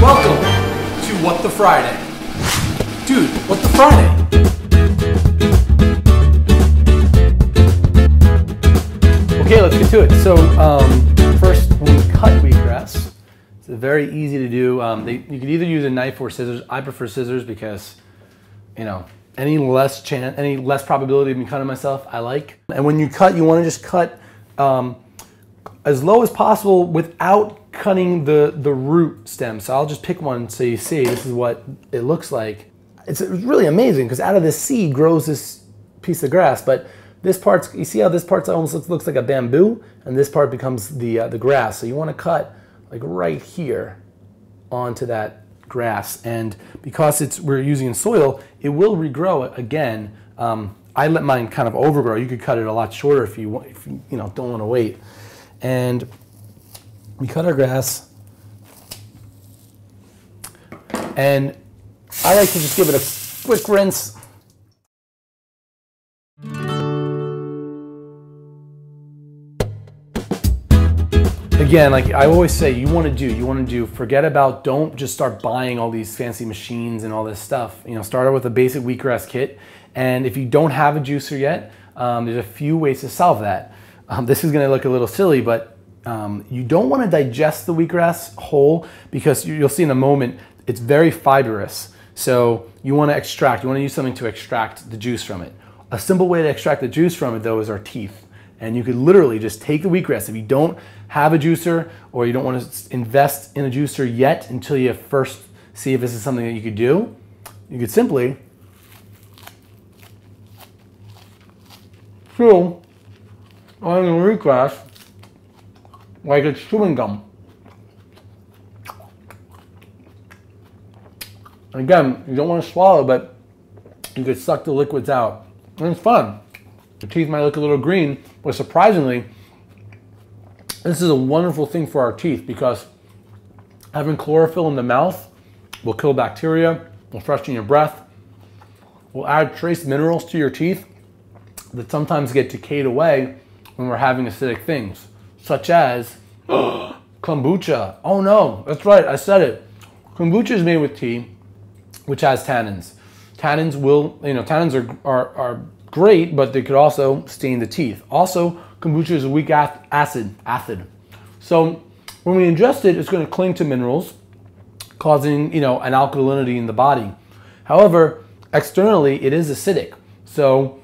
Welcome to What the Friday. Dude, what the Friday? Okay, let's get to it. So first, when we cut wheatgrass, it's very easy to do. You can either use a knife or scissors. I prefer scissors because, you know, any less probability of me cutting myself, I like. And when you cut, you want to just cut as low as possible without cutting the root stem. So I'll just pick one so you see this is what it looks like. It's really amazing because out of this seed grows this piece of grass, but this part, you see how this part almost looks like a bamboo, and this part becomes the grass. So you want to cut like right here onto that grass, and because we're using soil, it will regrow again. I let mine kind of overgrow. You could cut it a lot shorter if you don't want to wait. And we cut our grass, and I like to just give it a quick rinse. Again, like I always say, you want to do, forget about, don't just start buying all these fancy machines and all this stuff. You know, start out with a basic wheatgrass kit. And if you don't have a juicer yet, there's a few ways to solve that. This is going to look a little silly, but you don't want to digest the wheatgrass whole because you'll see in a moment, it's very fibrous. So you want to extract, you want to use something to extract the juice from it. A simple way to extract the juice from it though is our teeth. And you could literally just take the wheatgrass. If you don't have a juicer or you don't want to invest in a juicer yet until you first see if this is something that you could do, you could simply chew on the wheatgrass like it's chewing gum. And again, you don't want to swallow, but you could suck the liquids out. And it's fun. The teeth might look a little green, but surprisingly, this is a wonderful thing for our teeth because having chlorophyll in the mouth will kill bacteria, will freshen your breath, will add trace minerals to your teeth that sometimes get decayed away when we're having acidic things, such as kombucha. Oh no, that's right, I said it. Kombucha is made with tea, which has tannins. Tannins are great, but they could also stain the teeth. Also, kombucha is a weak acid. So when we ingest it, it's going to cling to minerals, causing an alkalinity in the body. However, externally, it is acidic. So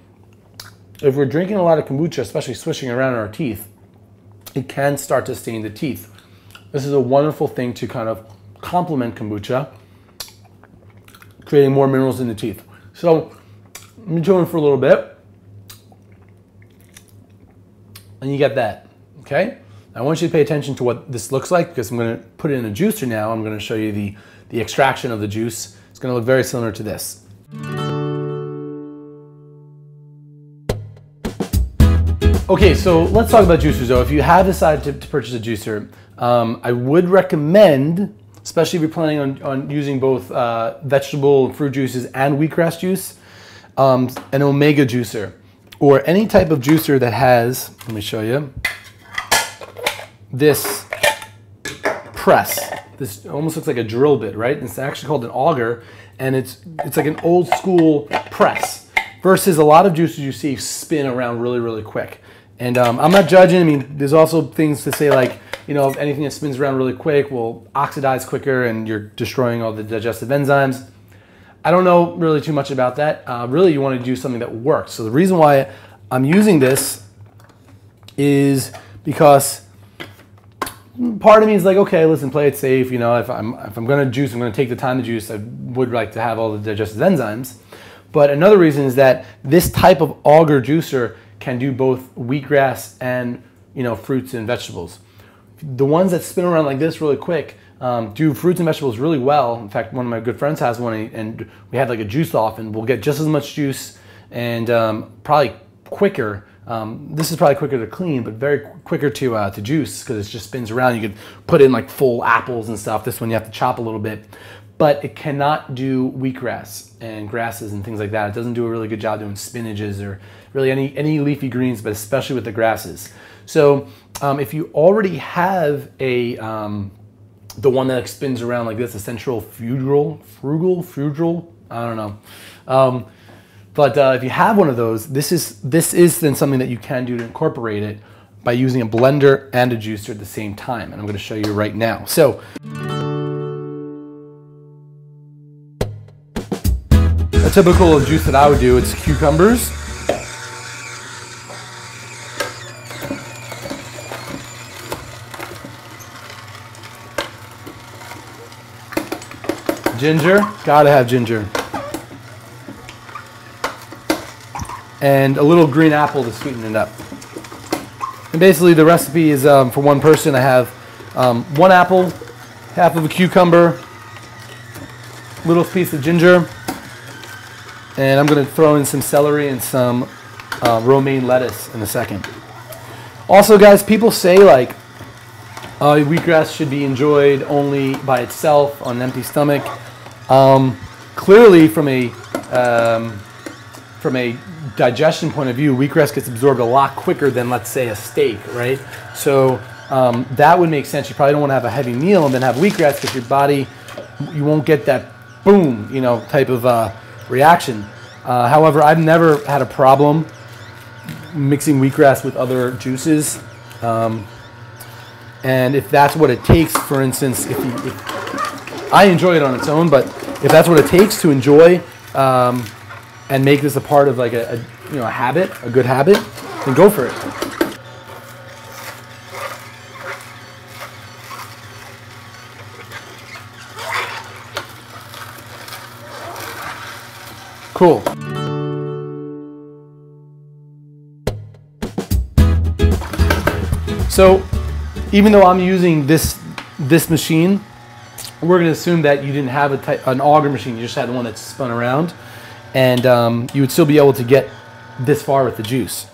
if we're drinking a lot of kombucha, especially swishing around in our teeth, it can start to stain the teeth. This is a wonderful thing to kind of complement kombucha, creating more minerals in the teeth. So let me chew in for a little bit, and you get that, okay? I want you to pay attention to what this looks like because I'm going to put it in a juicer now. I'm going to show you the extraction of the juice. It's going to look very similar to this. Okay, so let's talk about juicers though. If you have decided to purchase a juicer, I would recommend, especially if you're planning on using both vegetable and fruit juices and wheatgrass juice, an omega juicer or any type of juicer that has, let me show you, this press. This almost looks like a drill bit, right? It's actually called an auger, and it's like an old school press versus a lot of juicers you see spin around really, really quick. And I'm not judging. I mean, there's also things to say like, if anything that spins around really quick will oxidize quicker and you're destroying all the digestive enzymes. I don't know really too much about that. Really, you want to do something that works. So the reason why I'm using this is because part of me is like, okay, listen, play it safe. If I'm going to juice, I'm going to take the time to juice. I would like to have all the digestive enzymes. But another reason is that this type of auger juicer can do both wheatgrass and fruits and vegetables. The ones that spin around like this really quick do fruits and vegetables really well. In fact, one of my good friends has one, and we had like a juice off, and we'll get just as much juice and probably quicker. This is probably quicker to clean, but very quicker to juice because it just spins around. You could put in like full apples and stuff. This one you have to chop a little bit, but it cannot do wheatgrass and grasses and things like that. It doesn't do a really good job doing spinaches or really any leafy greens, but especially with the grasses. So if you already have a the one that spins around like this, the centrifugal, frugal, I don't know. But if you have one of those, this is then something that you can do to incorporate it by using a blender and a juicer at the same time. And I'm going to show you right now. So a typical juice that I would do, it's cucumbers, ginger, gotta have ginger, and a little green apple to sweeten it up. And basically the recipe is for one person. I have 1 apple, half of a cucumber, little piece of ginger, and I'm going to throw in some celery and some romaine lettuce in a second. Also, guys, people say like wheatgrass should be enjoyed only by itself on an empty stomach. Clearly, from a digestion point of view, wheatgrass gets absorbed a lot quicker than, let's say, a steak, right? So that would make sense. You probably don't want to have a heavy meal and then have wheatgrass, because your body, you won't get that boom, you know, type of reaction. However, I've never had a problem mixing wheatgrass with other juices. And if that's what it takes, for instance, if I enjoy it on its own, but if that's what it takes to enjoy and make this a part of like a habit, a good habit, then go for it. Cool. So even though I'm using this machine, we're going to assume that you didn't have an auger machine. You just had one that spun around, and you would still be able to get this far with the juice.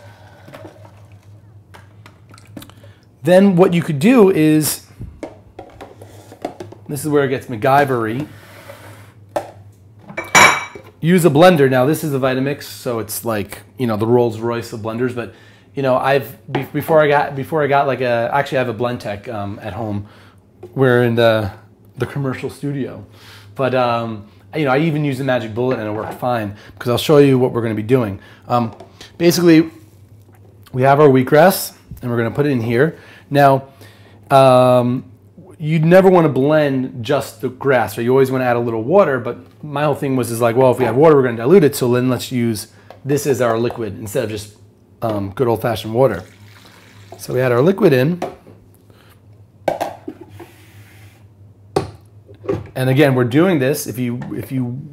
Then what you could do is, this is where it gets MacGyver-y, use a blender. Now this is a Vitamix, so it's like, you know, the Rolls Royce of blenders. But you know, before I got like actually I have a Blendtec at home. We're in the commercial studio, but you know, I even used the Magic Bullet and it worked fine, because I'll show you what we're going to be doing. Basically, we have our wheatgrass and we're going to put it in here. Now, you'd never want to blend just the grass, right? You always want to add a little water, but my whole thing was like, well, if we have water, we're going to dilute it, so then let's use this as our liquid instead of just good old-fashioned water. So we add our liquid in. And again, we're doing this, if you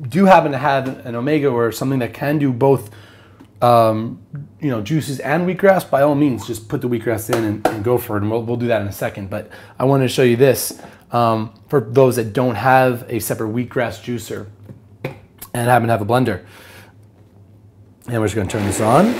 do happen to have an omega or something that can do both you know, juices and wheatgrass, by all means, just put the wheatgrass in and go for it, and we'll do that in a second. But I wanted to show you this for those that don't have a separate wheatgrass juicer and happen to have a blender. And we're just going to turn this on.